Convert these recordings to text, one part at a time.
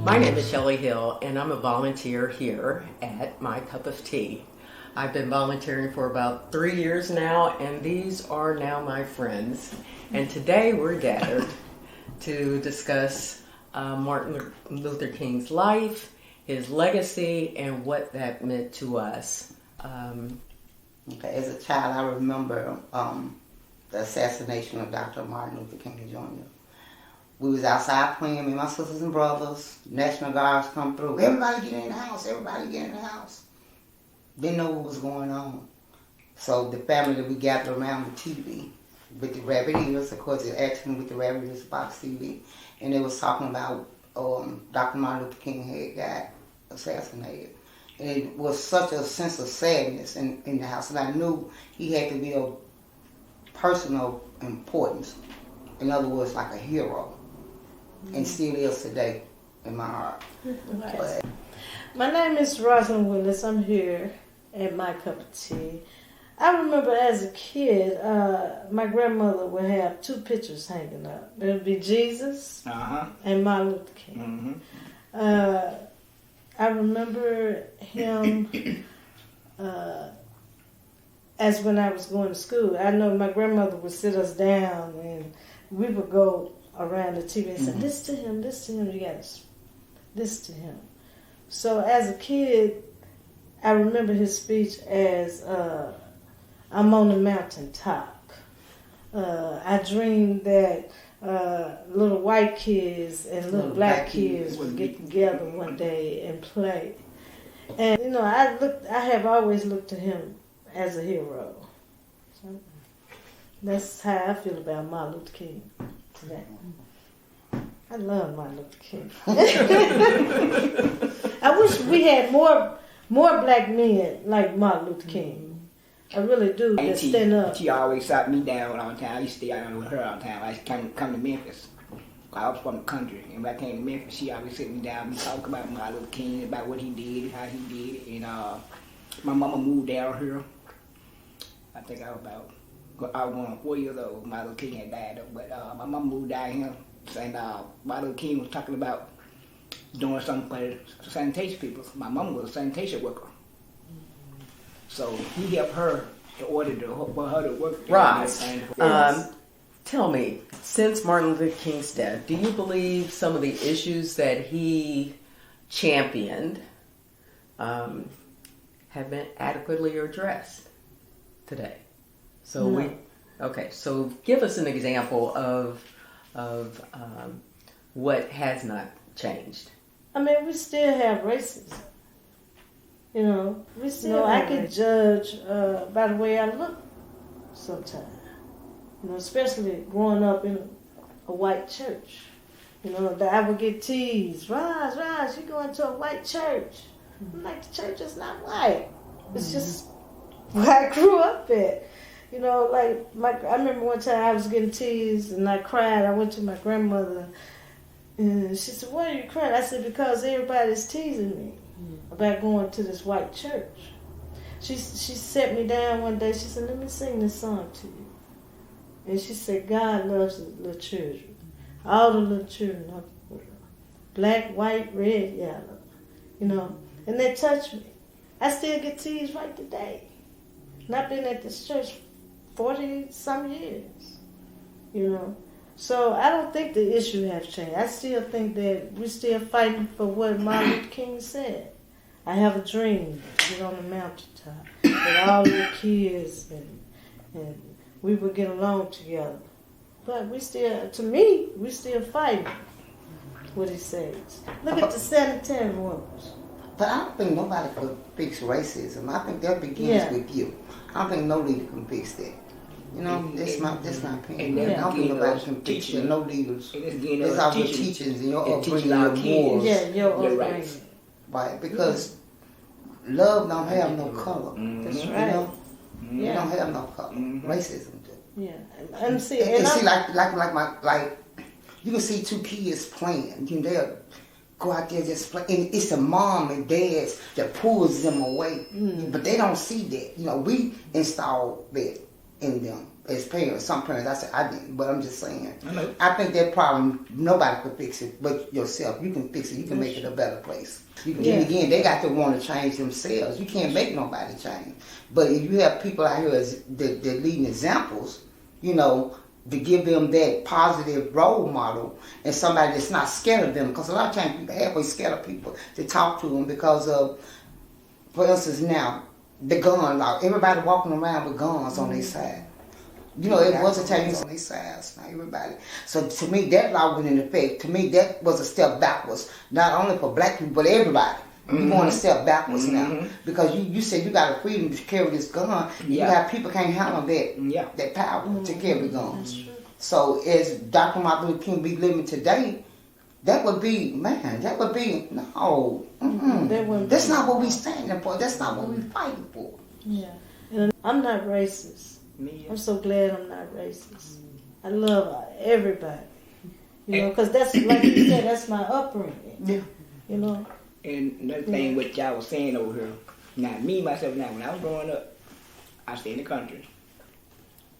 My name is Shelley Hill, and I'm a volunteer here at My Cup of Tea. I've been volunteering for about 3 years now, and these are now my friends. And today we're gathered to discuss Martin Luther King's life, his legacy, and what that meant to us. Okay, as a child, I remember the assassination of Dr. Martin Luther King Jr. We was outside playing, me and my sisters and brothers. National Guards come through. Everybody get in the house. Everybody get in the house. Didn't know what was going on. So the family that we gathered around the TV with the rabbit ears, of course, it actually with the rabbit ears box TV, and they was talking about Dr. Martin Luther King had got assassinated. And it was such a sense of sadness in the house, and I knew he had to be of personal importance. In other words, like a hero, and still is today in my heart. Right. My name is Rosalyn Willis. I'm here at My Cup of Tea. I remember as a kid, my grandmother would have two pictures hanging up. It would be Jesus and Martin Luther King. I remember him as when I was going to school. I know my grandmother would sit us down and we would go around the TV and say, listen to him, you guys, listen to him. So as a kid, I remember his speech as, I'm on the mountaintop. I dreamed that little white kids and little black kids would get together one day and play. And, you know, I have always looked to him as a hero. So that's how I feel about Martin Luther King today. I love Martin Luther King. I wish we had more black men like Martin Luther King. I really do. That stand up. She always sat me down all the time. I used to stay out with her all the time. I used to come to Memphis. I was from the country, and when I came to Memphis, she always sit me down and talk about Martin Luther King, about what he did, how he did it. And my mama moved down here. I think I was 4 years old. Martin Luther King had died, but my mama moved down here, and Martin Luther King was talking about doing something for sanitation people. My mama was a sanitation worker. So he helped her in order for her to work. Right. Tell me, since Martin Luther King's death, do you believe some of the issues that he championed have been adequately addressed today? So No. So give us an example of what has not changed. I mean, we still have racism. You know, we still. I can judge by the way I look sometimes. You know, especially growing up in a white church. You know, that I would get teased. Rise, you going to a white church. I'm like, the church is not white. It's just where I grew up at. You know, like I remember one time I was getting teased and I cried. I went to my grandmother and she said, "Why are you crying?" I said, "Because everybody's teasing me about going to this white church." She sat me down one day. She said, "Let me sing this song to you." And she said, "God loves the little children, all the little children of the world, black, white, red, yellow." You know, and that touched me. I still get teased right today. And I've been at this church 40-some years, you know. So I don't think the issue has changed. I still think that we're still fighting for what Martin Luther King said. I have a dream to get on the mountaintop with all the kids and we would get along together. But we still, to me, we still fighting what he says. Look at the sanitary workers. But I don't think nobody could fix racism. I think that begins with you. I don't think no leader can fix that. You know, that's my opinion. I don't think nobody can fix it. No leaders. It's all your teachings and your upbringing, your morals. Yeah, your upbringing. Right, because love don't have no color. That's right. You know? It don't have no color. Racism do. Yeah, and see, like you can see two kids playing. You know, they'll go out there just play, and it's the mom and dads that pulls them away. But they don't see that. You know, we install that in them. as parents, some parents, I said I didn't, but I'm just saying. I know. I think that problem, nobody could fix it but yourself. You can fix it. You can make it a better place. Then again, they got to want to change themselves. You can't make nobody change. But if you have people out here that leading examples, you know, to give them that positive role model and somebody that's not scared of them. Because a lot of times people halfway scared of people to talk to them because of, for instance now, the gun law. Everybody walking around with guns on their side. You know, it was a time on their sides, not everybody. So to me, that law went into effect. To me, that was a step backwards, not only for black people, but everybody. You're going a step backwards now. Because you said you got a freedom to carry this gun. You got people can't handle that power to carry guns. So as Dr. Martin Luther King be living today, that would be, no. That's not what we standing for. That's not what we fighting for. Yeah. And I'm not racist. I'm so glad I'm not racist. I love everybody. You know, because that's, like you said, that's my upbringing. Yeah. You know? And another thing what y'all was saying over here, now me, myself, now when I was growing up, I stayed in the country.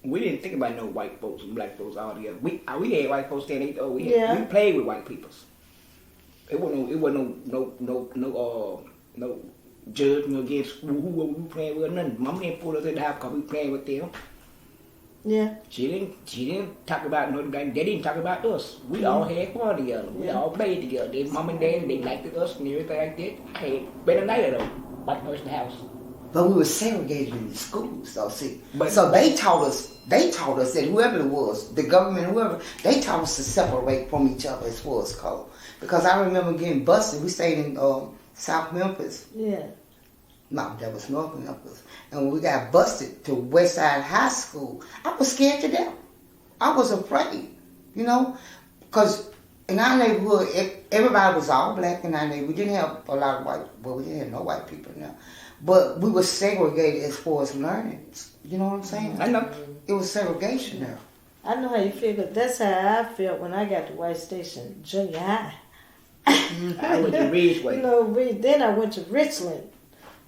We didn't think about no white folks and black folks all together. We had white folks standing. We played with white peoples. It wasn't no judgment against who we playing with. Nothing. Mama didn't pull us in the house because we playing with them. Yeah. She didn't talk about no. They didn't talk about us. We all had fun together. We all played together. They mom and dad, they liked us and everything like that. I had better night at them. White person house. But we were segregated in the schools, though. See, so they taught us that whoever it was, the government, whoever, they taught us to separate from each other as far as color. Because I remember getting busted. We stayed in South Memphis. Yeah. No, that was North Memphis. And when we got busted to Westside High School, I was scared to death. I was afraid, you know, because in our neighborhood, everybody was all black in our neighborhood. We didn't have a lot of white, well, we didn't have no white people now. But we were segregated as far as learning. You know what I'm saying? I know. It was segregation there. I know how you feel, but that's how I felt when I got to White Station Junior High. I went to Ridgeway. You know, then I went to Richland.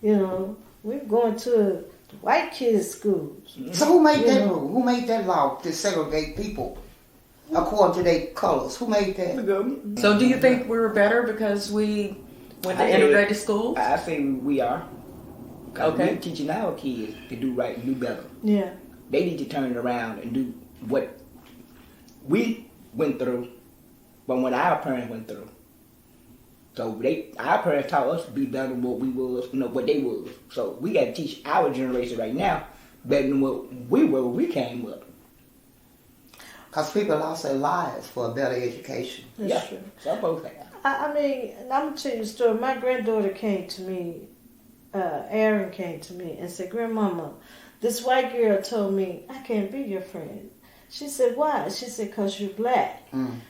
You know, we were going to white kids' schools. So who made that rule? Who made that law to segregate people according to their colors? Who made that? So do you think we were better because we went to integrated schools? I say we are. Okay. We're teaching our kids to do right and do better. Yeah. They need to turn it around and do what we went through, but what our parents went through. So our parents taught us to be better than what we was, what they was. So we got to teach our generation right now better than what we were when we came up. Because people lost their lives for a better education. That's true. Some folks have. I mean, I'm going to tell you a story. My granddaughter came to me, Erin came to me and said, "Grandmama, this white girl told me I can't be your friend." She said, "Why?" She said, "'Cause you're black."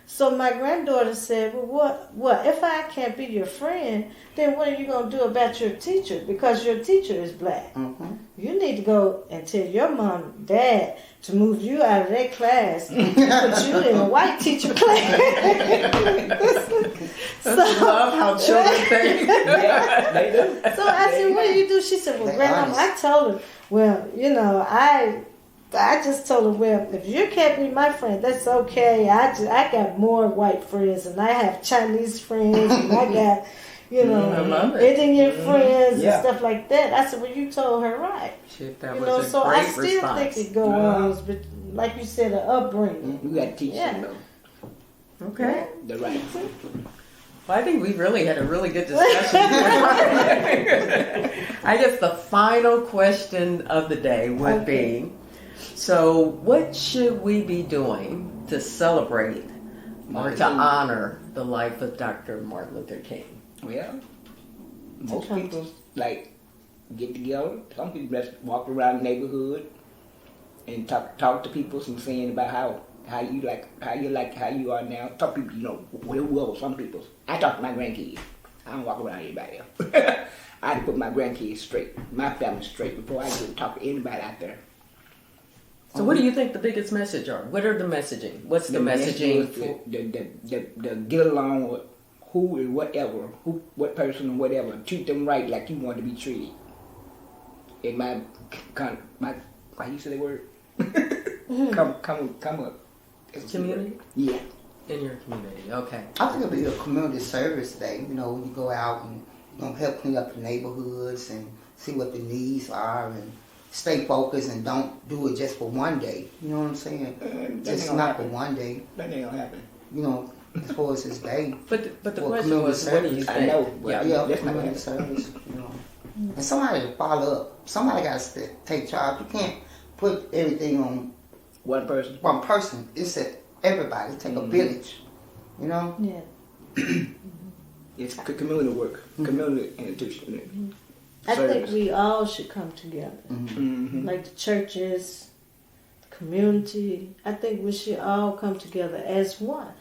So my granddaughter said, "Well, what? If I can't be your friend, then what are you going to do about your teacher? Because your teacher is black. You need to go and tell your mom and dad to move you out of that class and put you in a white teacher class." I love how children think. Yeah, they do. So I said, "What do you do?" She said, "Well, Grandma, I told her, well, I just told her, well, if you can't be my friend, that's okay. I got more white friends, and I have Chinese friends, and I got, Indian friends and stuff like that." I said, "Well, you told her right." Shit, that was a so great I still response. think it goes on, but like you said, an upbringing. We got to teach them though. Okay. The right. Well, I think we really had a really good discussion. I guess the final question of the day would be, so what should we be doing to celebrate or to honor the life of Dr. Martin Luther King? Well, most people get together. Some people just walk around the neighborhood and talk to people and saying about how you are now. Some people, whoever, some people. I talk to my grandkids. I don't walk around anybody else. I had to put my grandkids straight, my family straight before I get to talk to anybody out there. So what do you think the biggest message are? What are the messaging? What's the messaging? The get along with who and whatever, what person and whatever. Treat them right like you want to be treated. In my how you say that word? come up. Community? Yeah. In your community, okay. I think it'll be a community service day. You know, when you go out and help clean up the neighborhoods and see what the needs are and stay focused and don't do it just for one day. You know what I'm saying? Just not for one day. That ain't gonna happen. You know, as far as this day. But the For question community was, what do you service. think? I know. Yeah. Yeah, That's not community right. service. You know, and somebody to follow up. Somebody got to take charge. You can't put everything on One person. one person. It's everybody. Take a village. You know. Yeah. It's community work. Community institution. I think Service. we all should come together. Mm-hmm. Like the churches, the community. I think we should all come together as one.